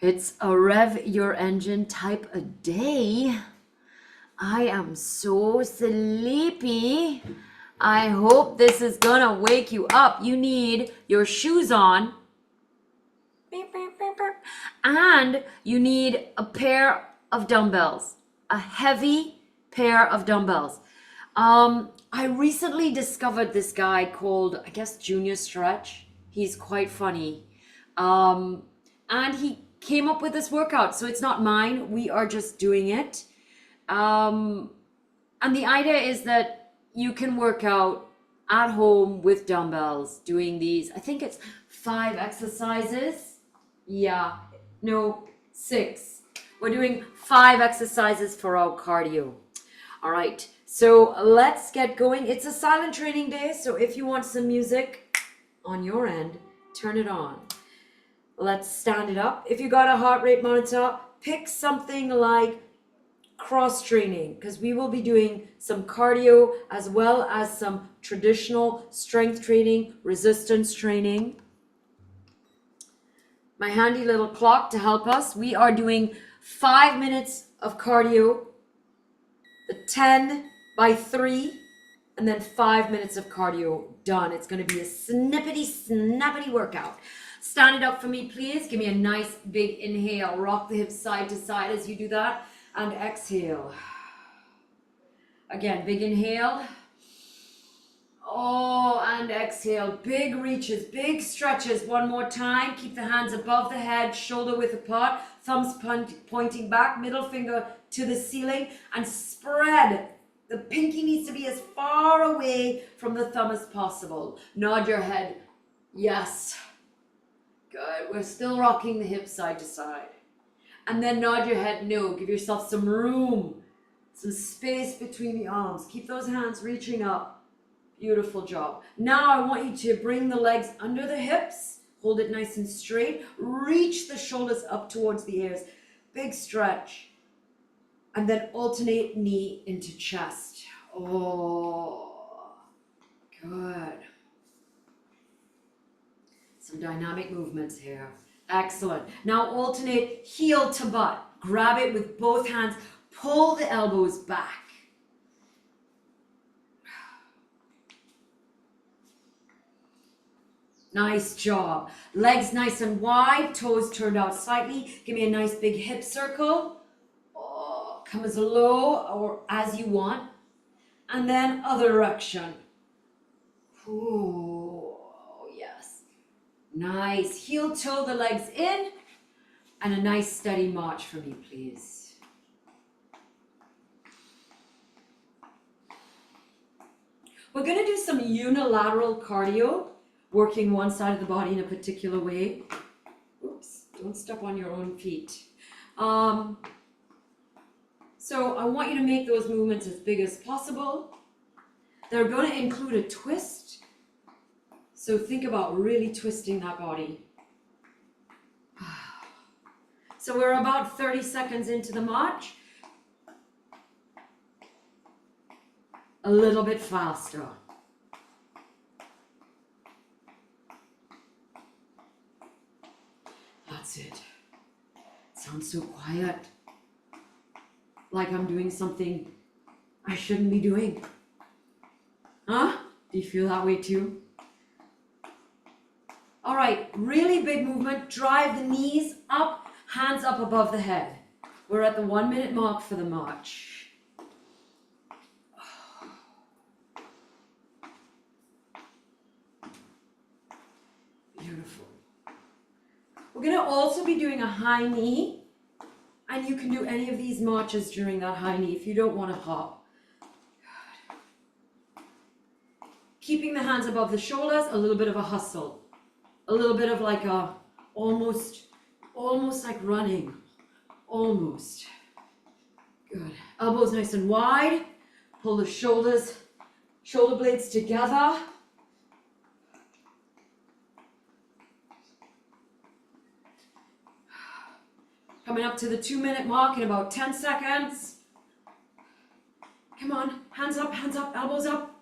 It's a rev your engine type of day. I am so sleepy. I hope this is gonna wake you up. You need your shoes on. And you need a pair of dumbbells, a heavy pair of dumbbells. I recently discovered this guy called, I guess, Junior Stretch. He's quite funny. And he came up with this workout. So it's not mine. We are just doing it. And the idea is that you can work out at home with dumbbells doing these. I think it's 5 exercises. Yeah, no, 6. We're doing 5 exercises for our cardio. All right, so let's get going. It's a silent training day, so if you want some music on your end, turn it on. Let's stand it up. If you got a heart rate monitor, pick something like cross training, because we will be doing some cardio as well as some traditional strength training, resistance training. My handy little clock to help us. We are doing 5 minutes of cardio, the 10 by 3, and then 5 minutes of cardio. Done. It's going to be a snappity workout. Stand it up for me, please. Give me a nice big inhale. Rock the hips side to side as you do that. And exhale. Again, big inhale. Oh, and exhale. Big reaches, big stretches. One more time. Keep the hands above the head, shoulder width apart, thumbs pointing back, middle finger to the ceiling, and spread. The pinky needs to be as far away from the thumb as possible. Nod your head. Yes. Good. We're still rocking the hips side to side. And then nod your head no. Give yourself some room, some space between the arms. Keep those hands reaching up. Beautiful job. Now I want you to bring the legs under the hips. Hold it nice and straight. Reach the shoulders up towards the ears. Big stretch. And then alternate knee into chest. Oh, good. Some dynamic movements here. Excellent. Now alternate heel to butt. Grab it with both hands. Pull the elbows back. Nice job. Legs nice and wide. Toes turned out slightly. Give me a nice big hip circle. Oh, come as low or as you want. And then other direction. Ooh, yes. Nice. Heel toe the legs in. And a nice steady march for me, please. We're going to do some unilateral cardio, working one side of the body in a particular way. Oops, don't step on your own feet. So I want you to make those movements as big as possible. They're going to include a twist. So think about really twisting that body. So we're about 30 seconds into the march. A little bit faster. That's it. Sounds so quiet. Like I'm doing something I shouldn't be doing. Huh? Do you feel that way too? All right, really big movement. Drive the knees up, hands up above the head. We're at the 1 minute mark for the march. Beautiful. We're going to also be doing a high knee, and you can do any of these marches during that high knee if you don't want to hop. Good. Keeping the hands above the shoulders, a little bit of a hustle. A little bit of like a, almost like running. Almost. Good. Elbows nice and wide. Pull the shoulders, shoulder blades together. Coming up to the 2 minute mark in about 10 seconds. Come on, hands up, elbows up.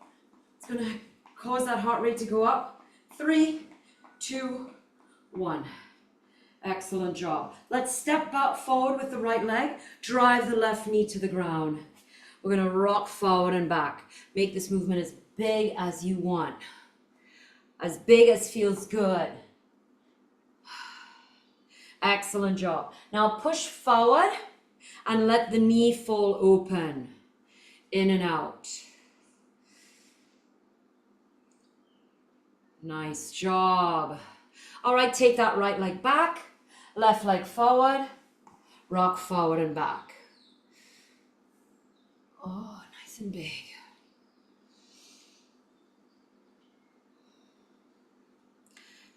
It's gonna cause that heart rate to go up. 3, 2, 1. Excellent job. Let's step back forward with the right leg. Drive the left knee to the ground. We're going to rock forward and back. Make this movement as big as you want. As big as feels good. Excellent job. Now push forward and let the knee fall open. In and out. Nice job. All right, take that right leg back. Left leg forward. Rock forward and back. Oh, nice and big.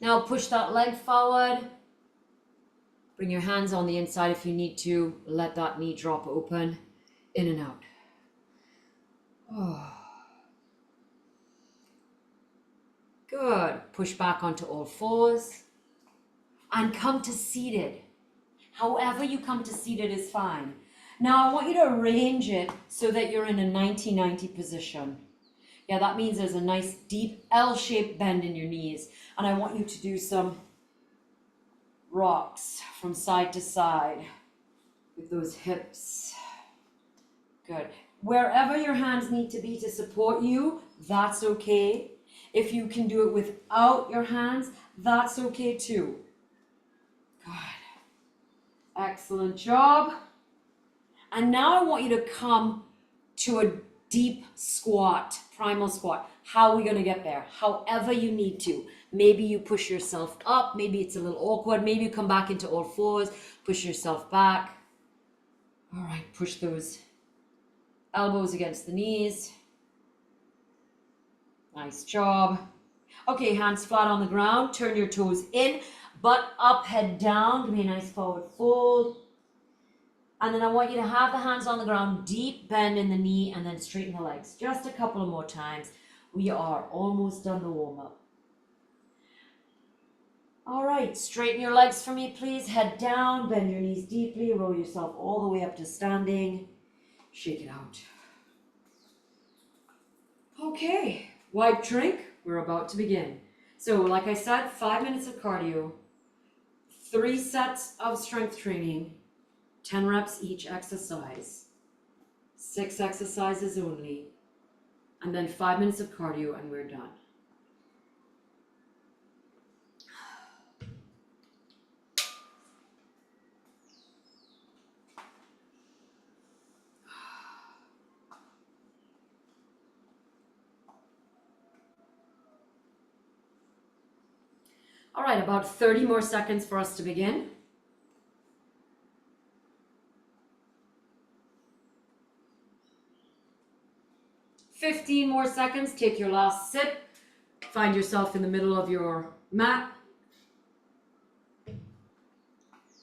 Now push that leg forward. Bring your hands on the inside if you need to. Let that knee drop open. In and out. Oh. Good. Push back onto all fours. And come to seated. However you come to seated is fine. Now I want you to arrange it so that you're in a 90-90 position. Yeah, that means there's a nice deep L-shaped bend in your knees. And I want you to do some rocks from side to side with those hips. Good. Wherever your hands need to be to support you, that's okay. If you can do it without your hands, that's okay too. Good. Excellent job. And now I want you to come to a deep squat, primal squat. How are we going to get there? However you need to. Maybe you push yourself up. Maybe it's a little awkward. Maybe you come back into all fours. Push yourself back. All right, push those elbows against the knees. Nice job. Okay, hands flat on the ground. Turn your toes in. Butt up, head down. Give me a nice forward fold. And then I want you to have the hands on the ground, deep bend in the knee, and then straighten the legs. Just a couple of more times. We are almost done the warm-up. All right, straighten your legs for me, please. Head down, bend your knees deeply, roll yourself all the way up to standing. Shake it out. Okay, wipe, drink. We're about to begin. So, like I said, 5 minutes of cardio, 3 sets of strength training, 10 reps each exercise, 6 exercises only, and then 5 minutes of cardio and we're done. All right, about 30 more seconds for us to begin. "15 more seconds, take your last sip. Find yourself in the middle of your mat.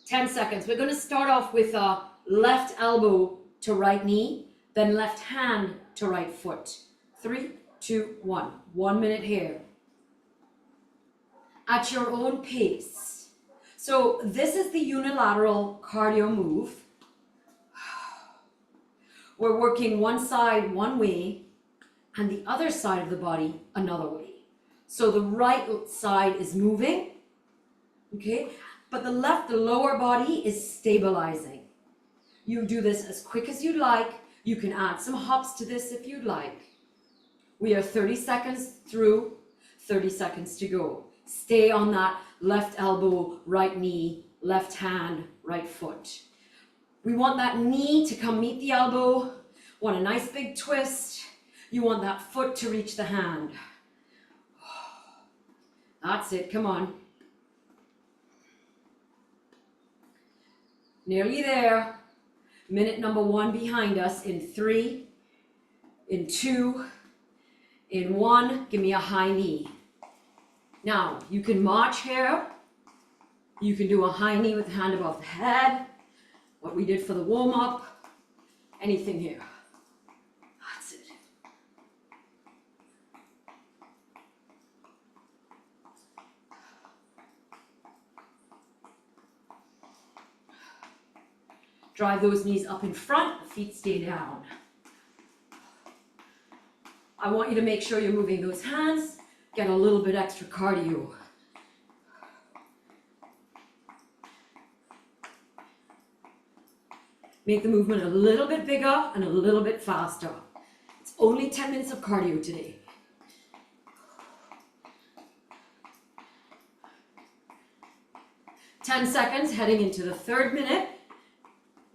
10 seconds. We're going to start off with a left elbow to right knee, then left hand to right foot. 3, 2, 1. 1 minute here. At your own pace. So this is the unilateral cardio move. We're working one side one way and the other side of the body another way. So the right side is moving, okay? But the lower body is stabilizing. You do this as quick as you'd like. You can add some hops to this if you'd like. We are 30 seconds through, 30 seconds to go. Stay on that left elbow, right knee, left hand, right foot. We want that knee to come meet the elbow. Want a nice big twist. You want that foot to reach the hand. That's it, come on. Nearly there. Minute number 1 behind us in 3, in 2, in 1. Give me a high knee. Now, you can march here. You can do a high knee with the hand above the head. What we did for the warm-up. Anything here. That's it. Drive those knees up in front, feet stay down. I want you to make sure you're moving those hands. Get a little bit extra cardio. make the movement a little bit bigger and a little bit faster. It's only 10 minutes of cardio today. Ten seconds, heading into the third minute.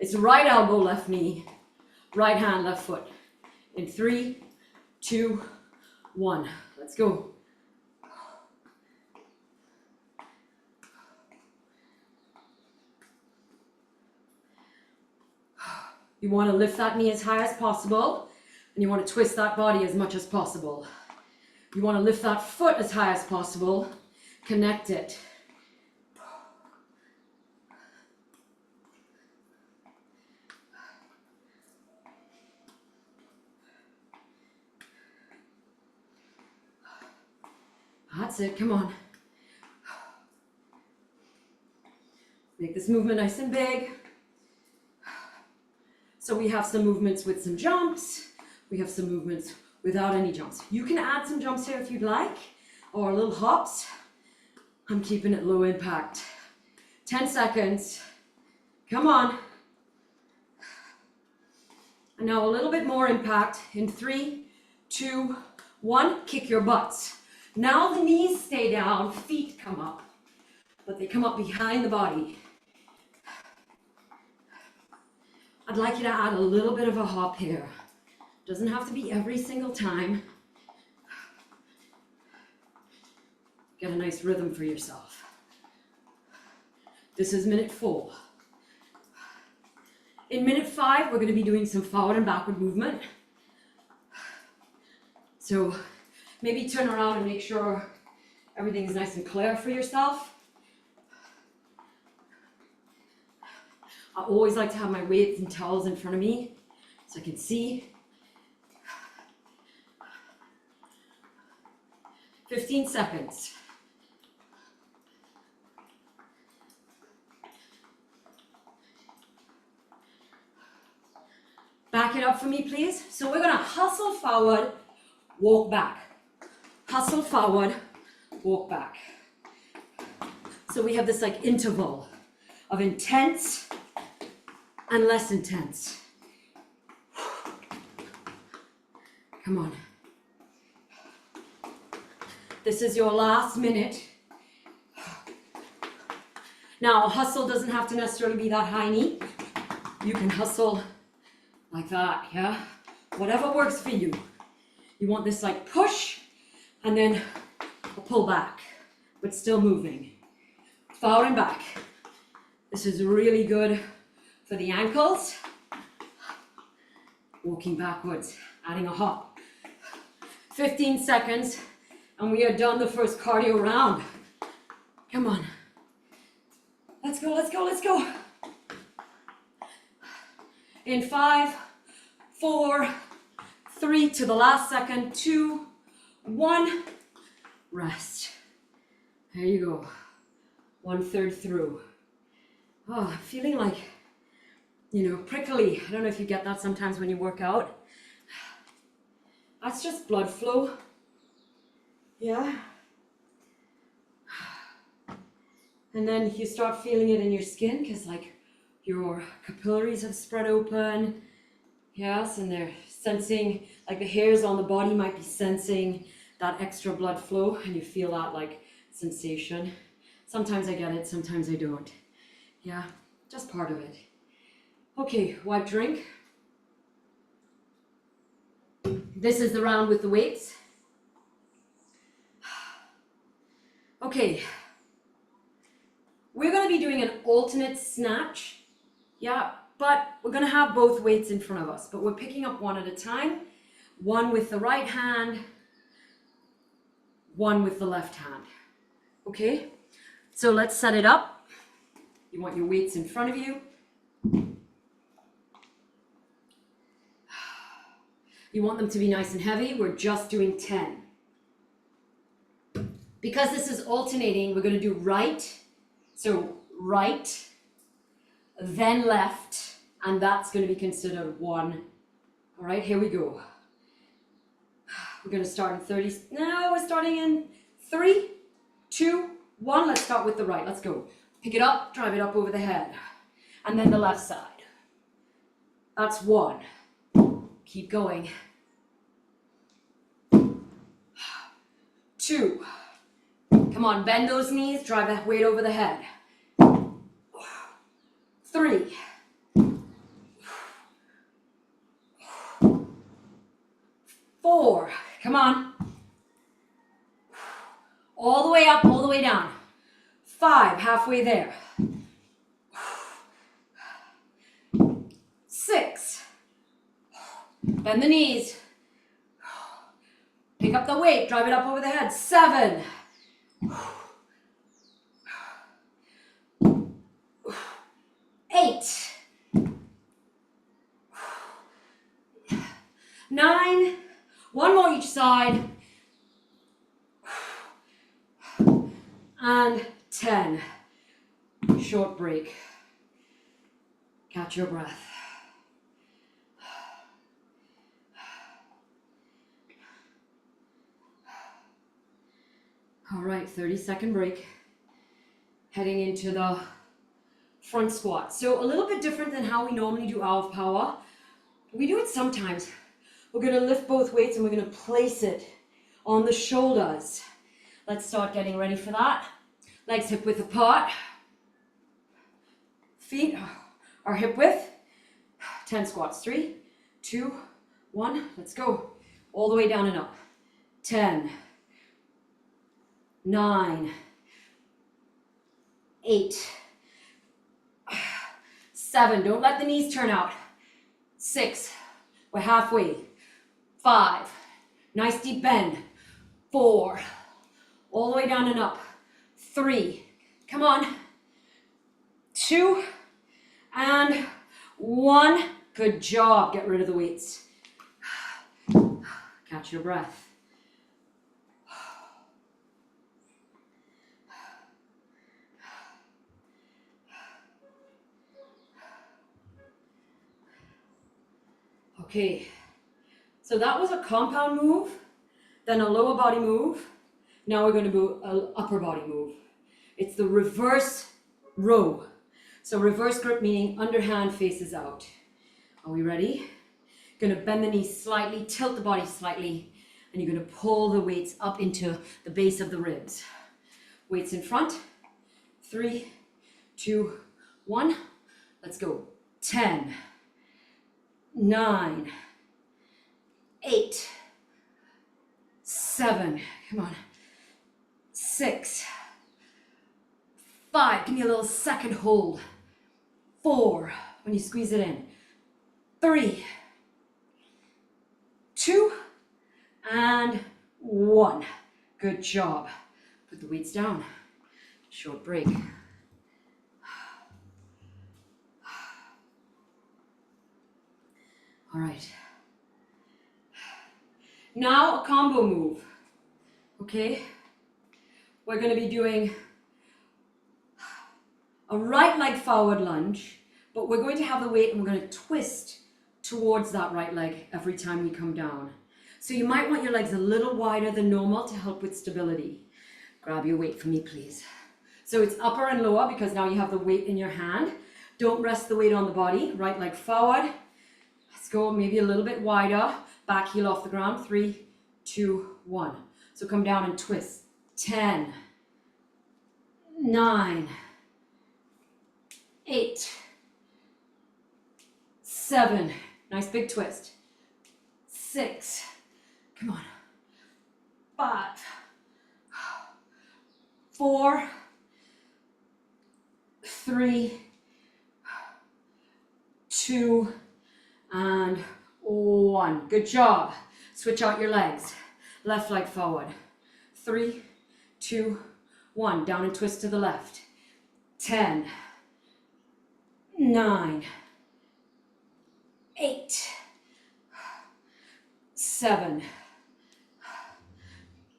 It's right elbow, left knee, right hand, left foot. In 3, 2, 1. Let's go. You want to lift that knee as high as possible, and you want to twist that body as much as possible. You want to lift that foot as high as possible, connect it. That's it, come on. Make this movement nice and big. So we have some movements with some jumps. We have some movements without any jumps. You can add some jumps here if you'd like, or little hops. I'm keeping it low impact. 10 seconds. Come on. And now a little bit more impact. In 3, 2, 1, kick your butts. Now the knees stay down, feet come up, but they come up behind the body. I'd like you to add a little bit of a hop here. Doesn't have to be every single time. Get a nice rhythm for yourself. This is minute 4. In minute 5, we're going to be doing some forward and backward movement. So maybe turn around and make sure everything's nice and clear for yourself. I always like to have my weights and towels in front of me so I can see. 15 seconds. Back it up for me, please. So we're gonna hustle forward, walk back. Hustle forward, walk back. So we have this like interval of intense and less intense. Come on. This is your last minute. Now, hustle doesn't have to necessarily be that high knee. You can hustle like that, yeah? Whatever works for you. You want this like push and then a pull back, but still moving. Forward and back. This is really good for the ankles. Walking backwards, adding a hop. 15 seconds, and we are done the first cardio round. Come on. Let's go, let's go, let's go. In 5, 4, 3, to the last second, 2, 1, rest. There you go. 1/3 through. Oh, I'm feeling like, prickly. I don't know if you get that sometimes when you work out. That's just blood flow. Yeah. And then you start feeling it in your skin because like your capillaries have spread open. Yes, and they're sensing, like the hairs on the body might be sensing that extra blood flow, and you feel that like sensation. Sometimes I get it, sometimes I don't. Yeah, just part of it. Okay, wipe drink. This is the round with the weights. Okay, we're going to be doing an alternate snatch. Yeah, but we're going to have both weights in front of us, but we're picking up one at a time. One with the right hand, one with the left hand. Okay, so let's set it up. You want your weights in front of you. You want them to be nice and heavy. We're just doing 10. Because this is alternating, we're going to do right. So right, then left, and that's going to be considered 1. All right, here we go. We're going to start in 30. No, we're starting in 3, 2, 1. Let's start with the right. Let's go. Pick it up, drive it up over the head. And then the left side. That's 1. Keep going. 2. Come on, bend those knees, drive that weight over the head. 3. 4. Come on. All the way up, all the way down. 5, halfway there. 6. Bend the knees. Pick up the weight, drive it up over the head. 7. 8. 9. 1 more each side. And 10. Short break. Catch your breath. All right, 30-second break. Heading into the front squat. So a little bit different than how we normally do Hour of Power. We do it sometimes. We're going to lift both weights and we're going to place it on the shoulders. Let's start getting ready for that. Legs hip width apart. Feet are hip width. 10 squats. 3, 2, 1. Let's go. All the way down and up. 10, 9, 8, 7. Don't let the knees turn out. 6. We're halfway. 5. Nice deep bend. 4. All the way down and up. 3. Come on. 2 and 1. Good job. Get rid of the weights. Catch your breath. Okay, so that was a compound move, then a lower body move. Now we're going to do an upper body move. It's the reverse row. So reverse grip meaning underhand faces out. Are we ready? Going to bend the knees slightly, tilt the body slightly, and you're going to pull the weights up into the base of the ribs. Weights in front. 3, 2, 1. Let's go. 10, 9, 8, 7, come on, 6, 5, give me a little second hold, 4, when you squeeze it in, 3, 2, and 1. Good job. Put the weights down. Short break. All right. Now a combo move. Okay? We're going to be doing a right leg forward lunge, but we're going to have the weight and we're going to twist towards that right leg every time we come down. So you might want your legs a little wider than normal to help with stability. Grab your weight for me, please. So it's upper and lower because now you have the weight in your hand. Don't rest the weight on the body. Right leg forward. Let's go maybe a little bit wider. Back heel off the ground. 3, 2, 1. So come down and twist. 10, 9, 8, 7. Nice big twist. 6. Come on. 5, 4, 3, 2, and 1. Good job. Switch out your legs. Left leg forward. 3, 2, 1. Down and twist to the left. 10, 9, 8, 7,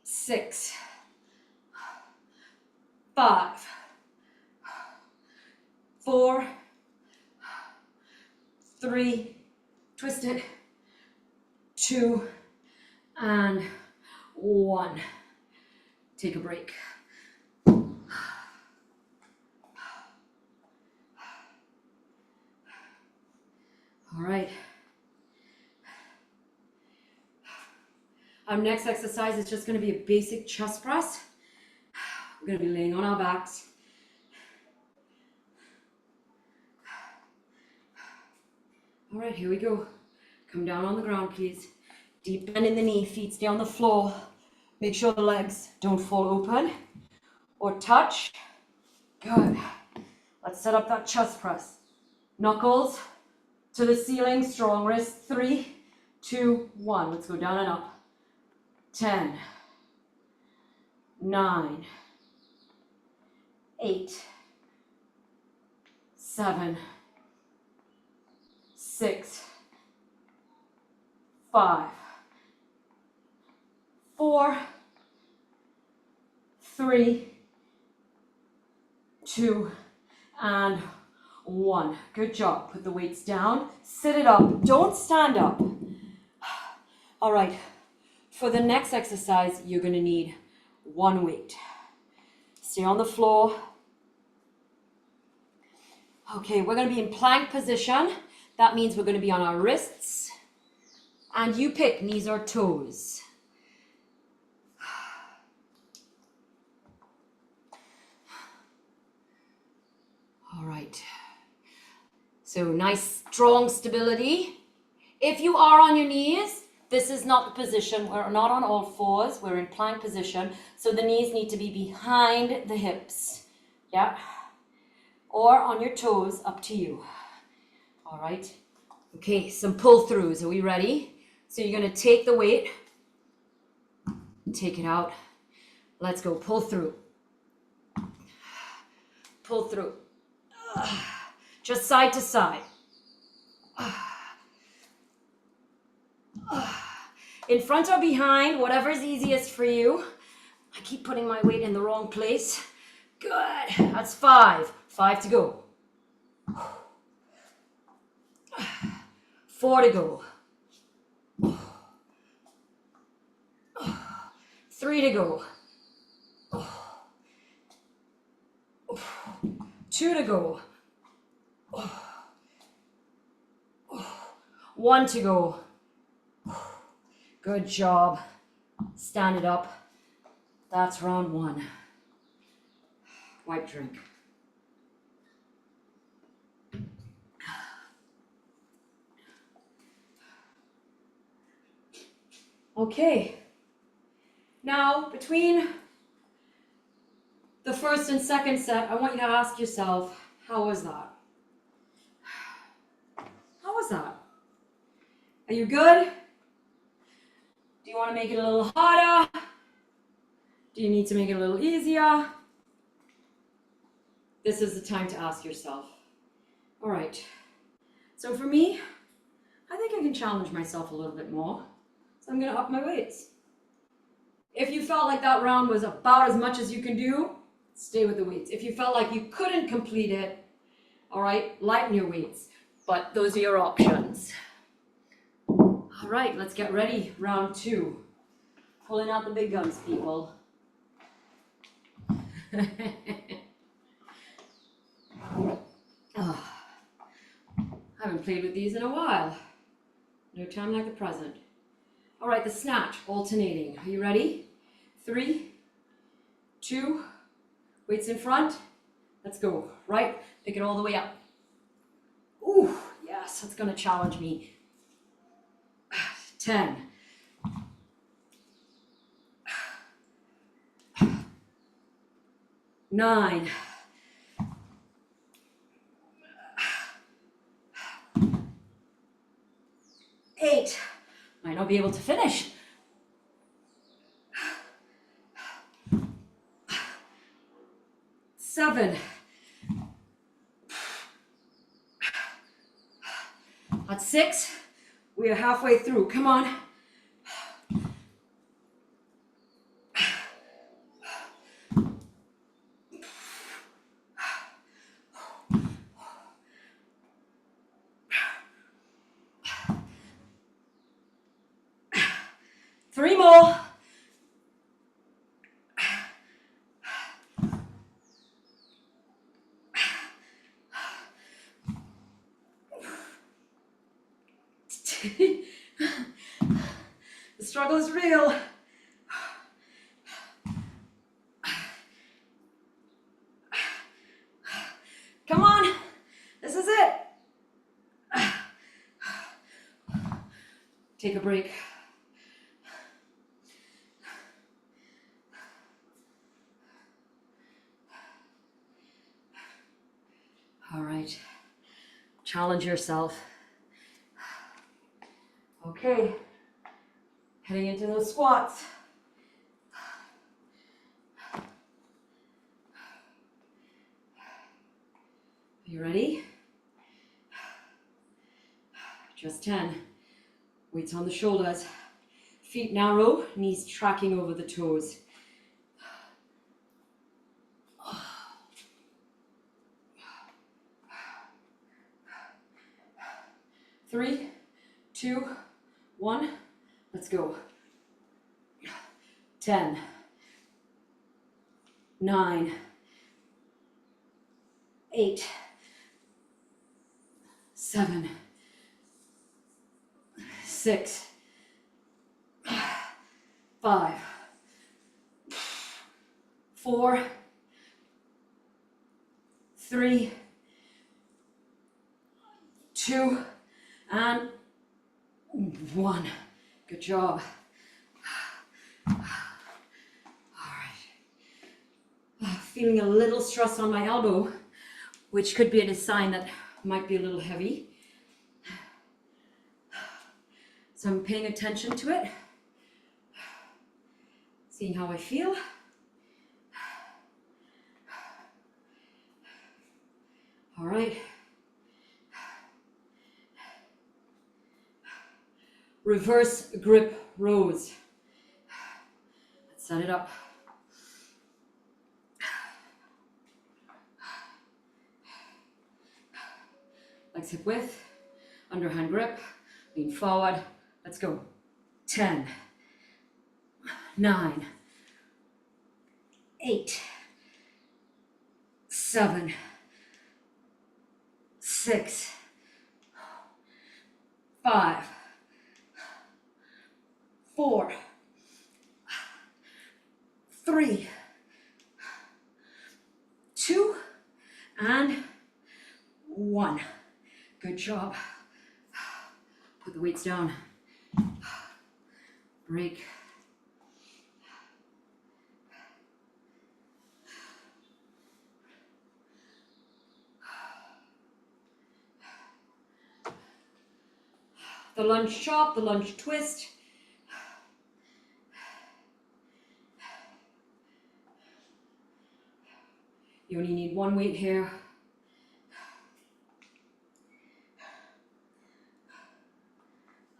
6, 5, 4, 3, twist it, 2, and 1. Take a break. All right. Our next exercise is just going to be a basic chest press. We're going to be laying on our backs. All right, here we go. Come down on the ground, please. Deep bend in the knee, feet stay on the floor. Make sure the legs don't fall open or touch. Good. Let's set up that chest press. Knuckles to the ceiling, strong wrist. 3, 2, 1. Let's go down and up. 10, 9, 8, 7, 6, 5, 4, 3, 2, and 1. Good job. Put the weights down. Sit it up. Don't stand up. All right. For the next exercise, you're going to need one weight. Stay on the floor. Okay, we're going to be in plank position. That means we're going to be on our wrists. And you pick knees or toes. All right. So nice, strong stability. If you are on your knees, this is not the position. We're not on all fours. We're in plank position. So the knees need to be behind the hips. Yeah. Or on your toes, up to you. All right. Okay, some pull throughs. Are we ready? So you're going to take the weight. Take it out. Let's go. Pull through. Pull through. Just side to side. In front or behind, whatever's easiest for you. I keep putting my weight in the wrong place. Good. That's 5. 5 to go. 4 to go. 3 to go. 2 to go. 1 to go. Good job. Stand it up. That's round 1. Wipe drink. Okay. Now, between the first and second set, I want you to ask yourself, how was that? How was that? Are you good? Do you want to make it a little harder? Do you need to make it a little easier? This is the time to ask yourself. All right. So for me, I think I can challenge myself a little bit more. So I'm going to up my weights. If you felt like that round was about as much as you can do, stay with the weights. If you felt like you couldn't complete it, all right, lighten your weights. But those are your options. All right, let's get ready. Round 2. Pulling out the big guns, people. Oh, I haven't played with these in a while. No time like the present. All right, the snatch, alternating. Are you ready? 3, 2, weights in front. Let's go. Right, pick it all the way up. Ooh, yes, that's gonna challenge me. 10. 9. 8. Might not be able to finish. 7. That's 6. We are halfway through. Come on. 3 more. 4. The struggle is real. Come on, this is it. Take a break. All right, challenge yourself. Okay, heading into those squats. You ready? Just 10. Weights on the shoulders. Feet narrow, knees tracking over the toes. 3, 2, 1. Let's go. 10, 9, 8, 7, 6, 5, 4, 3, 2, and 1. Good job. All right. Feeling a little stress on my elbow, which could be a sign that might be a little heavy. So I'm paying attention to it, seeing how I feel. All right. Reverse grip rows. Let's set it up. Legs hip width, underhand grip, lean forward. Let's go. 10, 9, 8, 7, 6, 5, 4, 3, 2, and 1. Good job. Put the weights down. Break. The lunge chop, the lunge twist. You only need one weight here.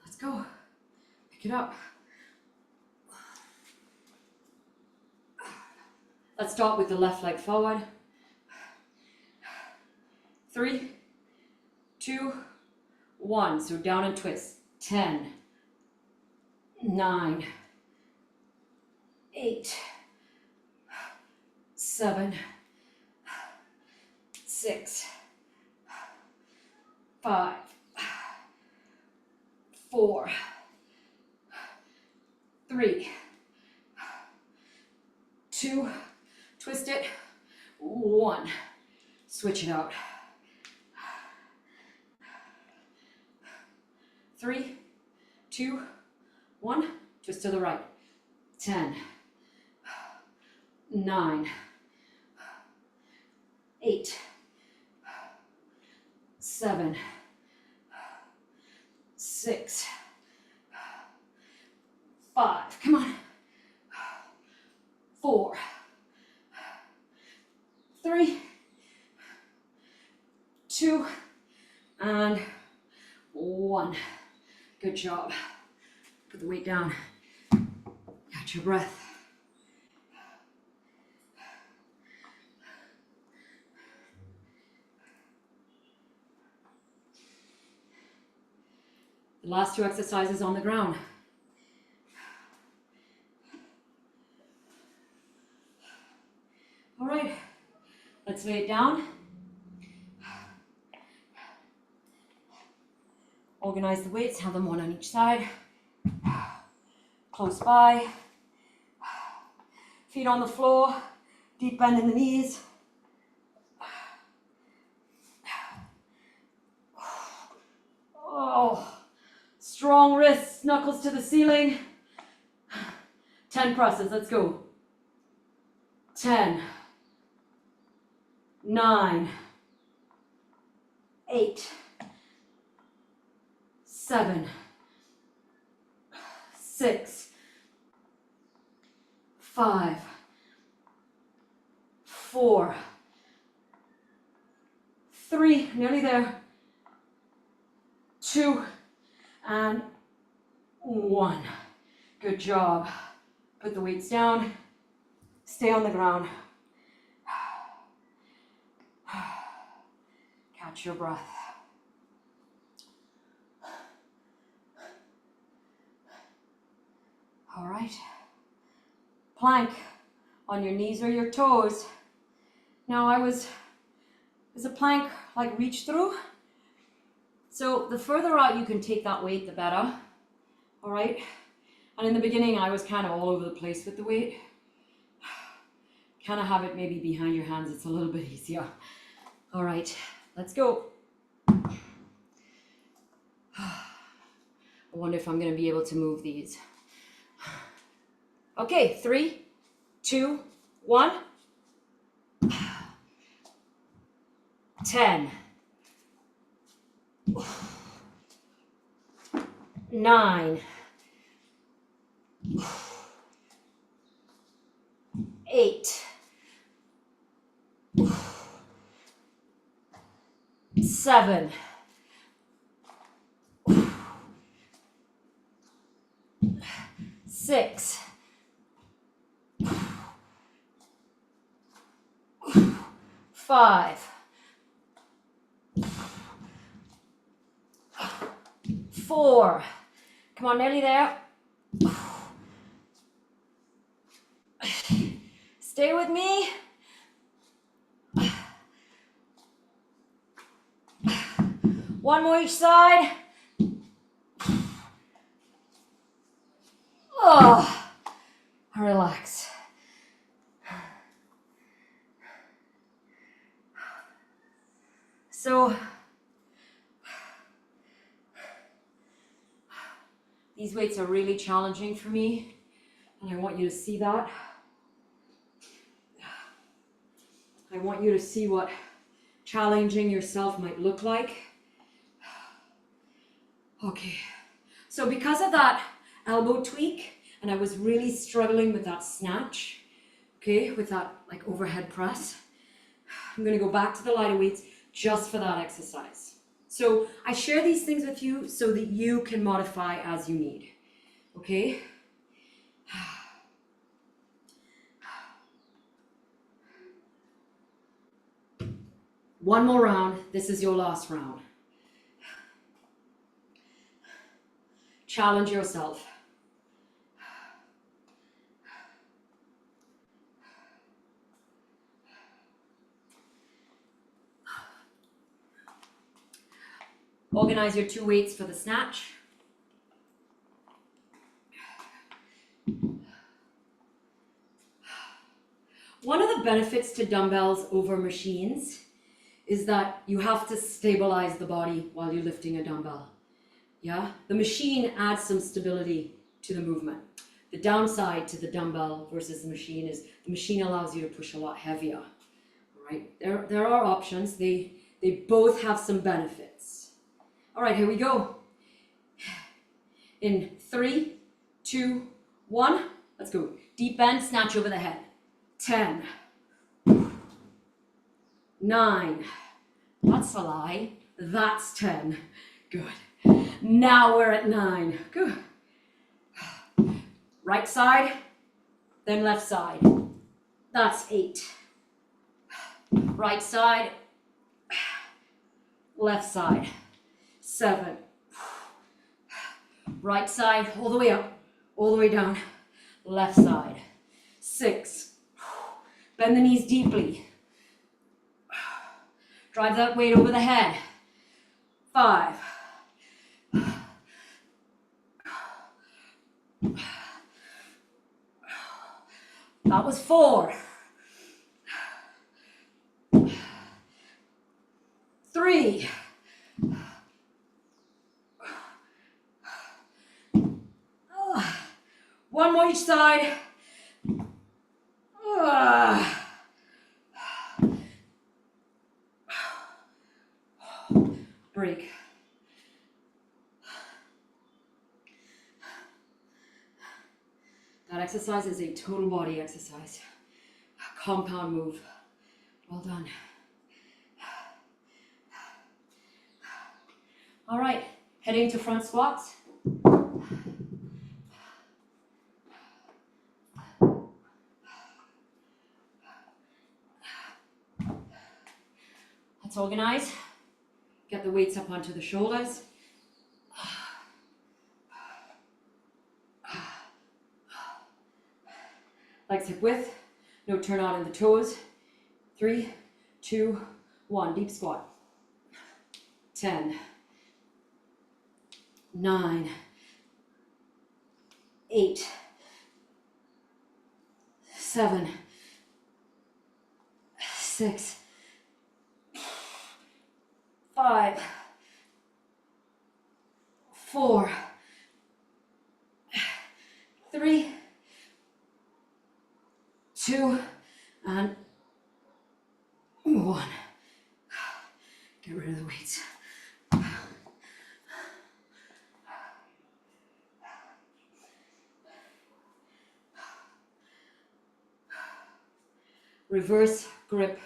Let's go. Pick it up. Let's start with the left leg forward. 3, 2, 1. So down and twist. 10, 9, 8, 7, 6, 5, 4, 3, 2, twist it, 1. Switch it out. 3, 2, 1. Twist to the right. 10, 9, 8, 7, 6, 5. Come on. 4, 3, 2, and 1. Good job. Put the weight down. Catch your breath. The last 2 exercises on the ground. All right, let's lay it down. Organize the weights, have them one on each side. Close by. Feet on the floor, deep bend in the knees. Oh, strong wrists, knuckles to the ceiling. 10 presses, let's go. 10, 9, 8, 7, 6, 5, 4, 3, nearly there, 2, and 1. Good job. Put the weights down, stay on the ground. Catch your breath. All right. Plank on your knees or your toes. Now is a plank like reach through? So the further out you can take that weight, the better. All right. And in the beginning, I was kind of all over the place with the weight. Kind of have it maybe behind your hands. It's a little bit easier. All right, let's go. I wonder if I'm going to be able to move these. Okay, 3, 2, 1. 10. 9. 8. 7. 6. 5. 4. Come on, nearly there. Stay with me. One more each side. Oh, relax. So, these weights are really challenging for me, and I want you to see that. I want you to see what challenging yourself might look like. Okay, so because of that elbow tweak, and I was really struggling with that snatch, okay, with that like overhead press, I'm gonna go back to the lighter weights just for that exercise. So I share these things with you so that you can modify as you need, okay? One more round. This is your last round. Challenge yourself. Organize your 2 weights for the snatch. One of the benefits to dumbbells over machines is that you have to stabilize the body while you're lifting a dumbbell. Yeah, the machine adds some stability to the movement. The downside to the dumbbell versus the machine is the machine allows you to push a lot heavier. All right, there are options. They both have some benefits. All right, here we go. In 3, 2, 1, let's go. Deep bend, snatch over the head. 10, 9, that's a lie. That's 10. Good. Now we're at 9. Good. Right side, then left side. That's 8. Right side, left side. 7. Right side, all the way up, all the way down. Left side. 6. Bend the knees deeply. Drive that weight over the head. 5. That was 4. 3. 1 more each side. Break. That exercise is a total body exercise. A compound move. Well done. All right, heading to front squats. Let's organize. Get the weights up onto the shoulders. Legs hip width. No turn out in the toes. 3, 2, 1. Deep squat. 10, 9, 8, 7, 6, 5, 4, 3, 2, and 1. Get rid of the weights. Reverse grip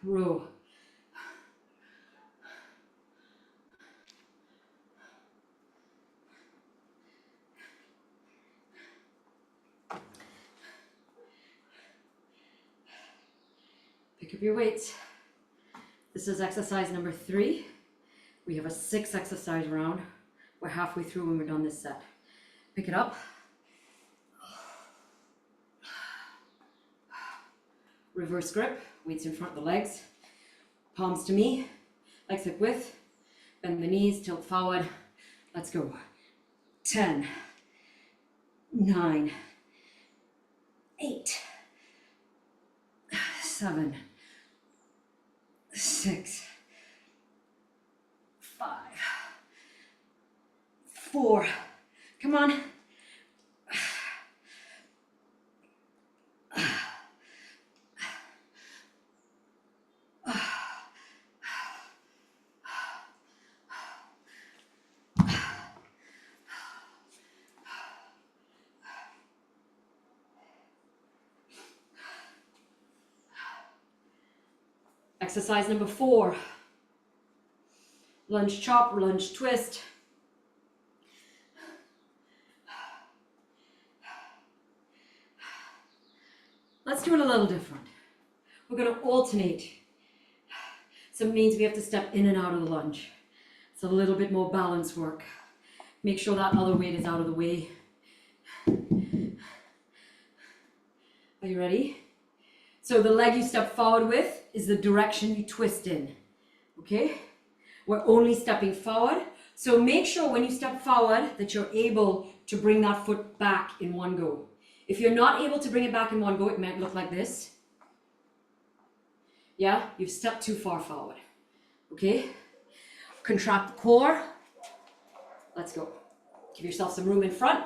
row. Pick up your weights. This is exercise number 3. We have a 6 exercise round. We're halfway through when we're done this set. Pick it up. Reverse grip, weights in front of the legs. Palms to me, legs hip width. Bend the knees, tilt forward. Let's go. 10, 9, 8, 7, 6, 5, 4. Come on. Exercise number 4. Lunge chop, lunge twist. Let's do it a little different. We're going to alternate. So it means we have to step in and out of the lunge. It's a little bit more balance work. Make sure that other weight is out of the way. Are you ready? So the leg you step forward with is the direction you twist in. Okay? We're only stepping forward. So make sure when you step forward that you're able to bring that foot back in one go. If you're not able to bring it back in one go, it might look like this. Yeah? You've stepped too far forward. Okay? Contract the core. Let's go. Give yourself some room in front.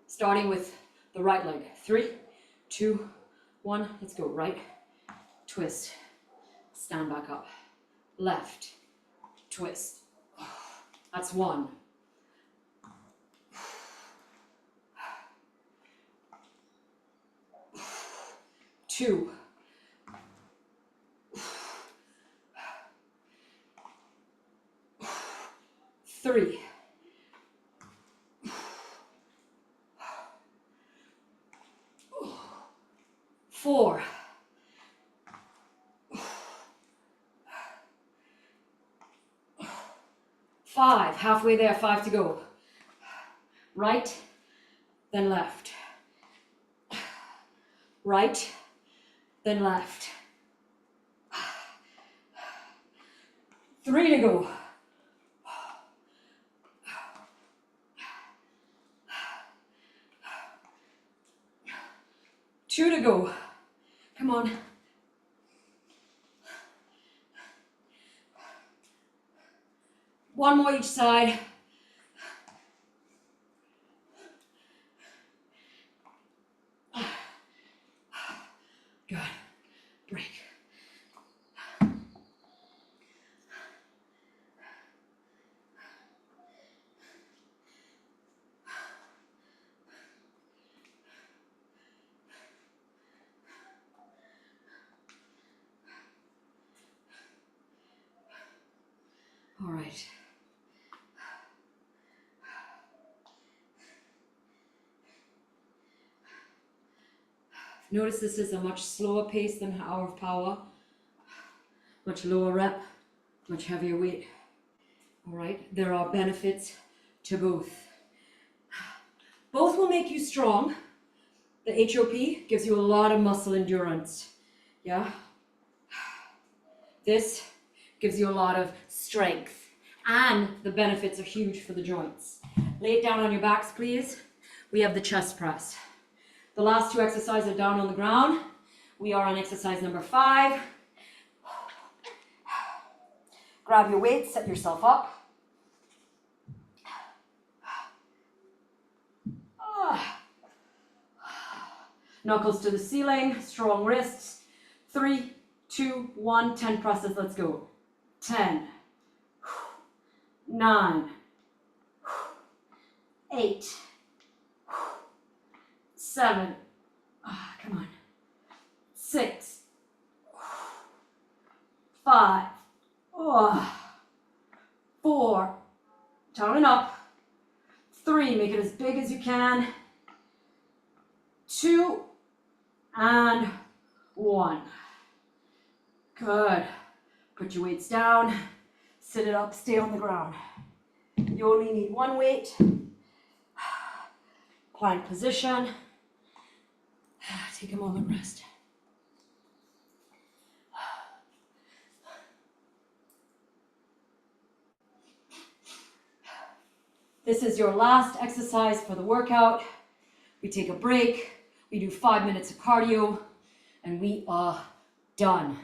Starting with the right leg. 3, 2, 1. Let's go. Right. Twist. Stand back up. Left. Twist. That's 1. 2. 3. 4. 5. Halfway there, 5 to go. Right, then left. Right, then left. 3 to go. go. Come on. One more each side. Good. Break. All right. Notice this is a much slower pace than Hour of Power. Much lower rep, much heavier weight. All right, there are benefits to both. Both will make you strong. The HOP gives you a lot of muscle endurance. Yeah. This gives you a lot of strength, and the benefits are huge for the joints. Lay it down on your backs, please. We have the chest press. The last two exercises are down on the ground. We are on exercise number 5. Grab your weights, set yourself up. Knuckles to the ceiling, strong wrists. 3, 2, 1, 10 presses, let's go. 10, 9, 8, 7, come on, 6, 5, 4, down and up, 3, make it as big as you can, 2, and 1. Good. Put your weights down, sit it up, stay on the ground. You only need one weight. Plank position. Take a moment, rest. This is your last exercise for the workout. We take a break, we do 5 minutes of cardio, and we are done.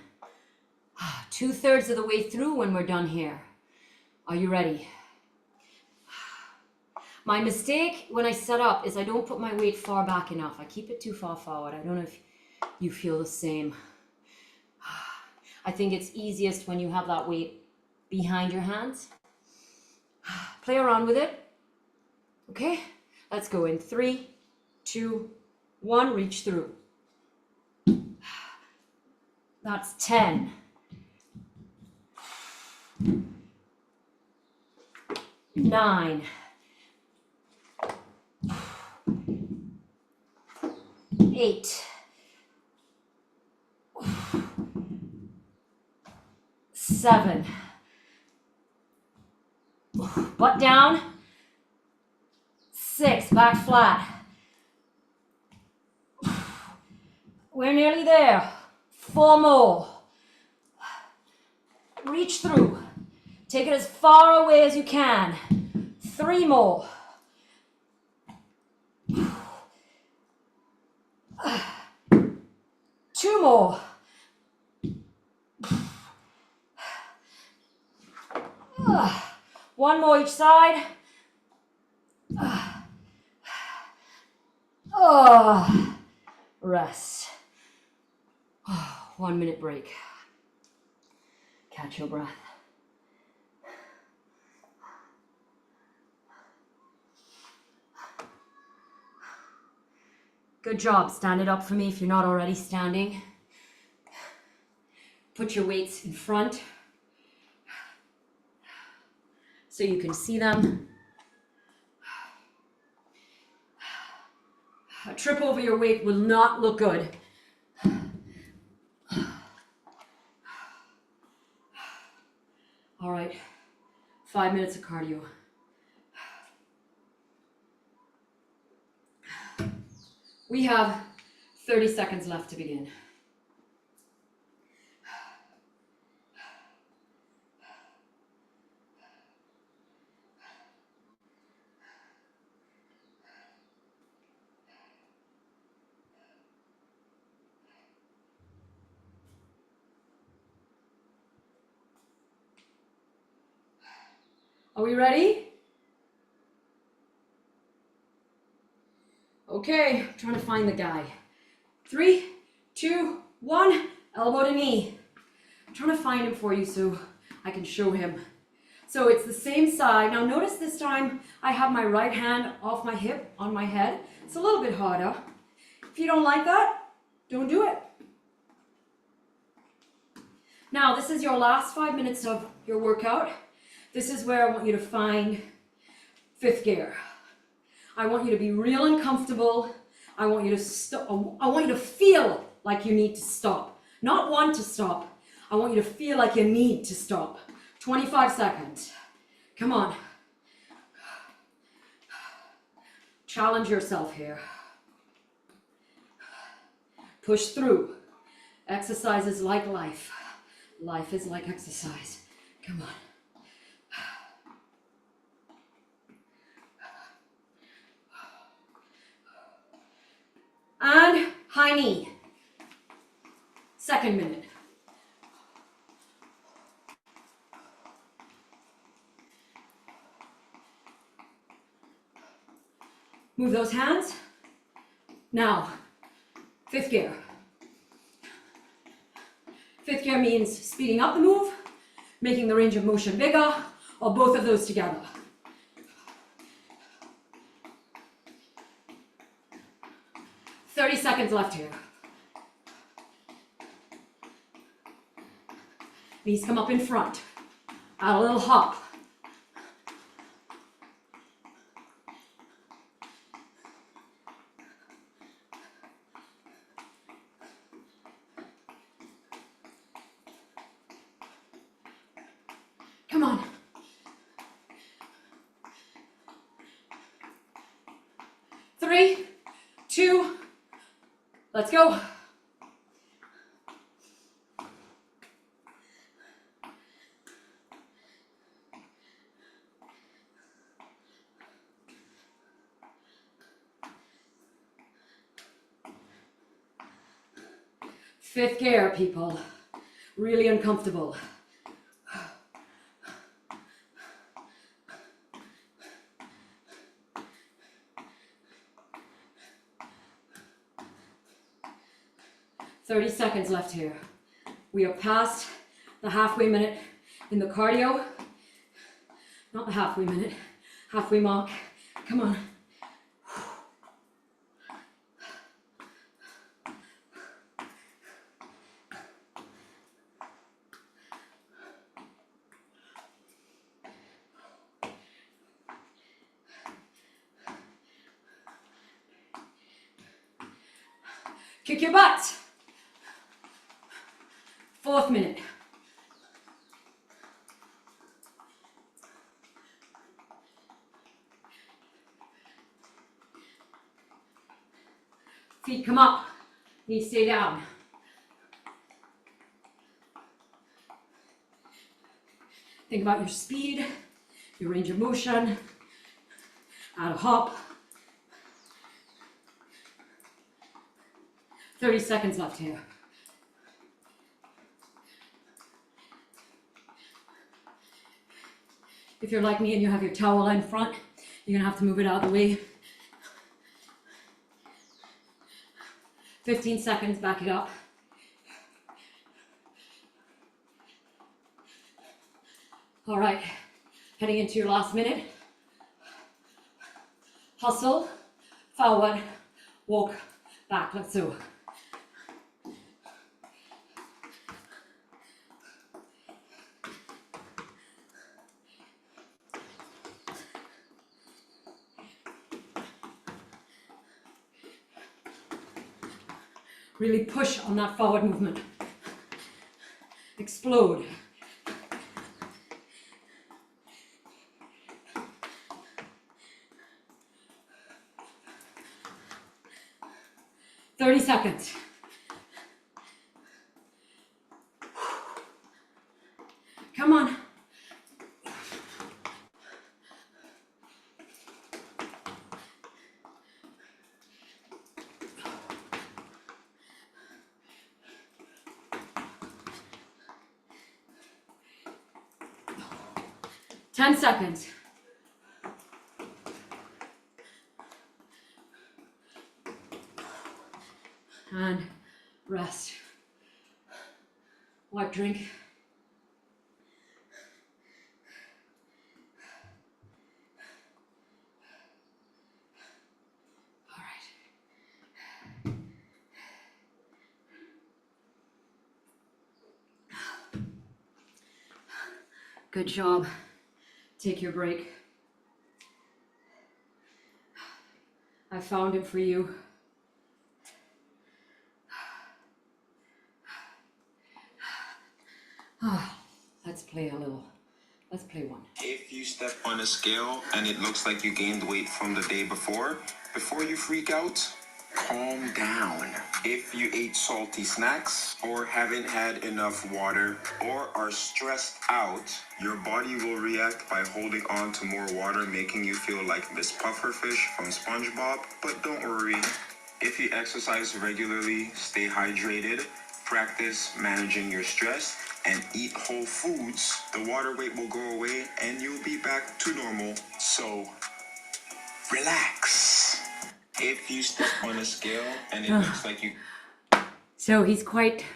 2/3 of the way through when we're done here. Are you ready? My mistake when I set up is I don't put my weight far back enough. I keep it too far forward. I don't know if you feel the same. I think it's easiest when you have that weight behind your hands. Play around with it. Okay, let's go in 3, 2, 1, reach through. That's 10. 9. 8. 7. Butt down. 6, back flat. We're nearly there. 4 more. Reach through. Take it as far away as you can. 3 more. 2 more. 1 more each side. Rest. 1 minute break. Catch your breath. Good job. Stand it up for me if you're not already standing. Put your weights in front so you can see them. A trip over your weight will not look good. All right, 5 minutes of cardio. We have 30 seconds left to begin. Are we ready? Okay, I'm trying to find the guy. 3, 2, 1, elbow to knee. I'm trying to find him for you so I can show him. So it's the same side. Now notice this time I have my right hand off my hip on my head. It's a little bit harder. If you don't like that, don't do it. Now this is your last 5 minutes of your workout. This is where I want you to find fifth gear. I want you to be real uncomfortable. I want you to stop. I want you to feel like you need to stop. Not want to stop. I want you to feel like you need to stop. 25 seconds. Come on. Challenge yourself here. Push through. Exercise is like life. Life is like exercise. Come on. And high knee. Second minute. Move those hands. Now, fifth gear. Fifth gear means speeding up the move, making the range of motion bigger, or both of those together. "30 seconds left here. Knees come up in front. Add a little hop. Come on. 3, 2, let's go. Fifth gear, people. Really uncomfortable. "30 seconds left here. We are past the halfway minute in the cardio. Not the halfway minute, halfway mark. Come on. Kick your butt. Fourth minute. Feet come up, knees stay down. Think about your speed, your range of motion. Add a hop. 30 seconds left here. If you're like me and you have your towel in front, you're gonna have to move it out of the way. 15 seconds, back it up. All right, heading into your last minute. Hustle, forward, walk, back, let's do. Really push on that forward movement. Explode. "30 seconds. Come on. 10 seconds. And rest. What drink? All right. Good job. Take your break. I found it for you. Let's play a little. Let's play one. If you step on a scale and it looks like you gained weight from the day before you freak out, calm down. If you ate salty snacks or haven't had enough water or are stressed out, your body will react by holding on to more water, making you feel like Miss Pufferfish from SpongeBob. But don't worry, if you exercise regularly, stay hydrated, practice managing your stress, and eat whole foods, the water weight will go away and you'll be back to normal. So, relax. If you step on a scale and it looks like you... So he's quite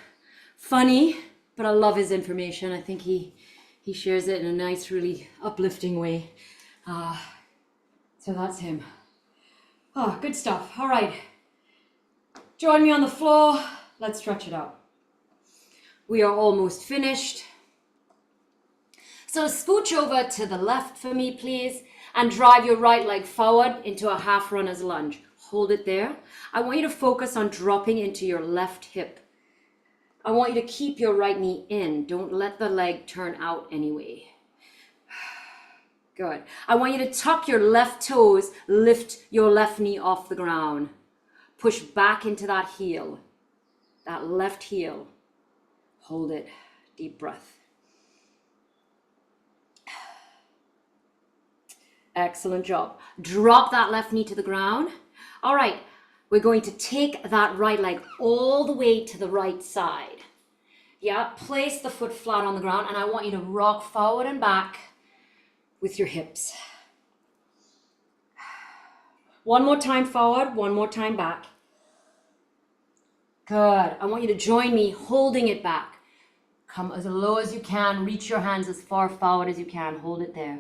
funny, but I love his information. I think he shares it in a nice, really uplifting way. So that's him. Oh, good stuff. All right. Join me on the floor. Let's stretch it out. We are almost finished. So scooch over to the left for me, please, and drive your right leg forward into a half runner's lunge. Hold it there. I want you to focus on dropping into your left hip. I want you to keep your right knee in. Don't let the leg turn out anyway. Good. I want you to tuck your left toes, lift your left knee off the ground. Push back into that heel, that left heel. Hold it. Deep breath. Excellent job. Drop that left knee to the ground. All right, we're going to take that right leg all the way to the right side. Yeah, place the foot flat on the ground, and I want you to rock forward and back with your hips. One more time forward, one more time back. Good. I want you to join me holding it back. Come as low as you can. Reach your hands as far forward as you can. Hold it there.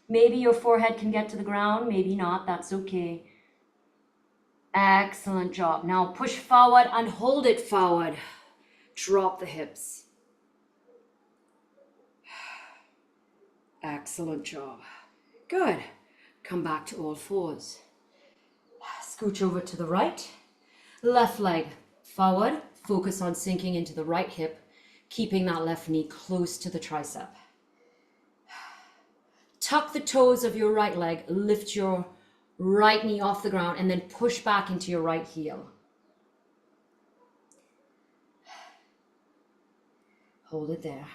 Maybe your forehead can get to the ground. Maybe not. That's okay. Excellent job. Now push forward and hold it forward. Drop the hips. Excellent job. Good. Come back to all fours. Scooch over to the right. Left leg forward. Focus on sinking into the right hip, keeping that left knee close to the tricep. Tuck the toes of your right leg. Lift your right knee off the ground and then push back into your right heel. Hold it there.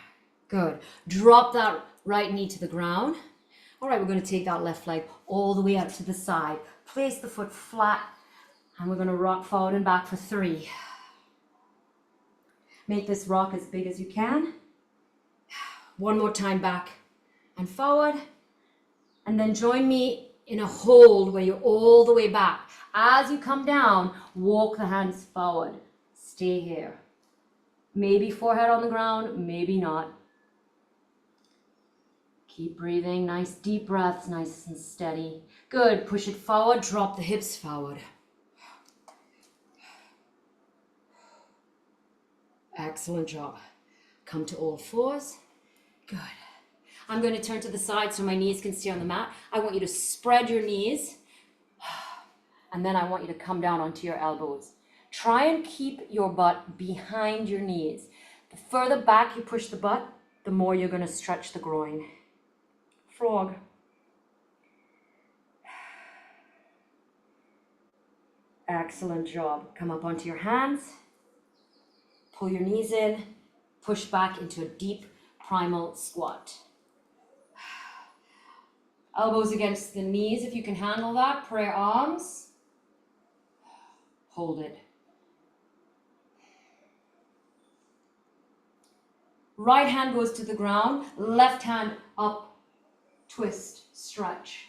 Good. Drop that right knee to the ground. All right, we're going to take that left leg all the way out to the side. Place the foot flat and we're going to rock forward and back for 3. Make this rock as big as you can. One more time back and forward. And then join me in a hold where you're all the way back. As you come down, walk the hands forward. Stay here. Maybe forehead on the ground, maybe not. Keep breathing. Nice deep breaths, nice and steady. Good. Push it forward. Drop the hips forward. Excellent job. Come to all fours. Good. I'm going to turn to the side so my knees can stay on the mat. I want you to spread your knees. And then I want you to come down onto your elbows. Try and keep your butt behind your knees. The further back you push the butt, the more you're going to stretch the groin. Frog. Excellent job. Come up onto your hands. Pull your knees in. Push back into a deep primal squat. Elbows against the knees if you can handle that. Prayer arms. Hold it. Right hand goes to the ground. Left hand up twist, stretch.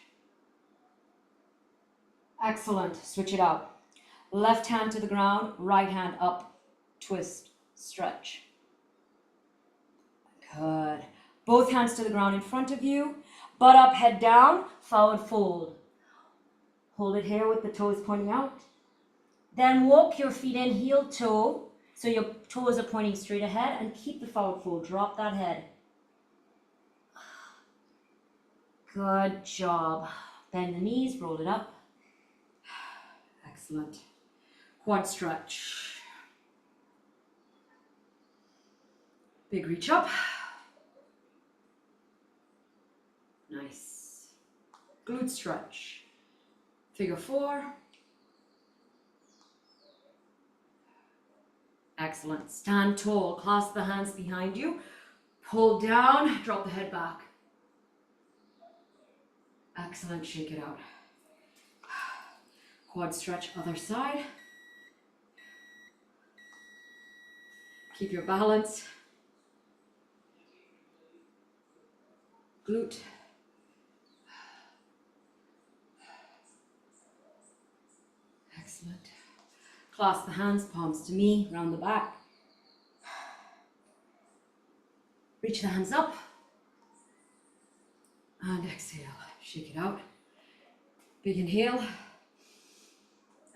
Excellent. Switch it out. Left hand to the ground, right hand up, twist, stretch. Good. Both hands to the ground in front of you. Butt up, head down, forward fold. Hold it here with the toes pointing out. Then walk your feet in heel toe, so your toes are pointing straight ahead, and keep the forward fold. Drop that head. Good job. Bend the knees, roll it up. Excellent. Quad stretch. Big reach up. Nice. Glute stretch. Figure 4. Excellent. Stand tall. Clasp the hands behind you. Pull down. Drop the head back. Excellent. Shake it out. Quad stretch, other side. Keep your balance. Glute. Excellent. Clasp the hands, palms to me, round the back. Reach the hands up. And exhale. Shake it out. Big inhale.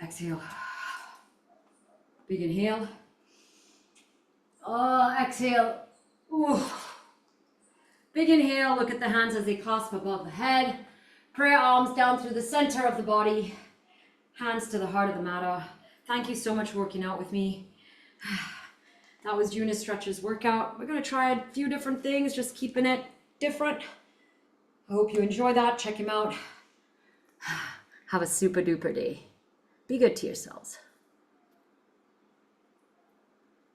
Exhale. Big inhale. Oh, exhale. Ooh. Big inhale. Look at the hands as they clasp above the head. Prayer arms down through the center of the body. Hands to the heart of the matter. Thank you so much for working out with me. That was Juna Stretch's workout. We're going to try a few different things, just keeping it different. I hope you enjoy that. Check him out. Have a super duper day. Be good to yourselves.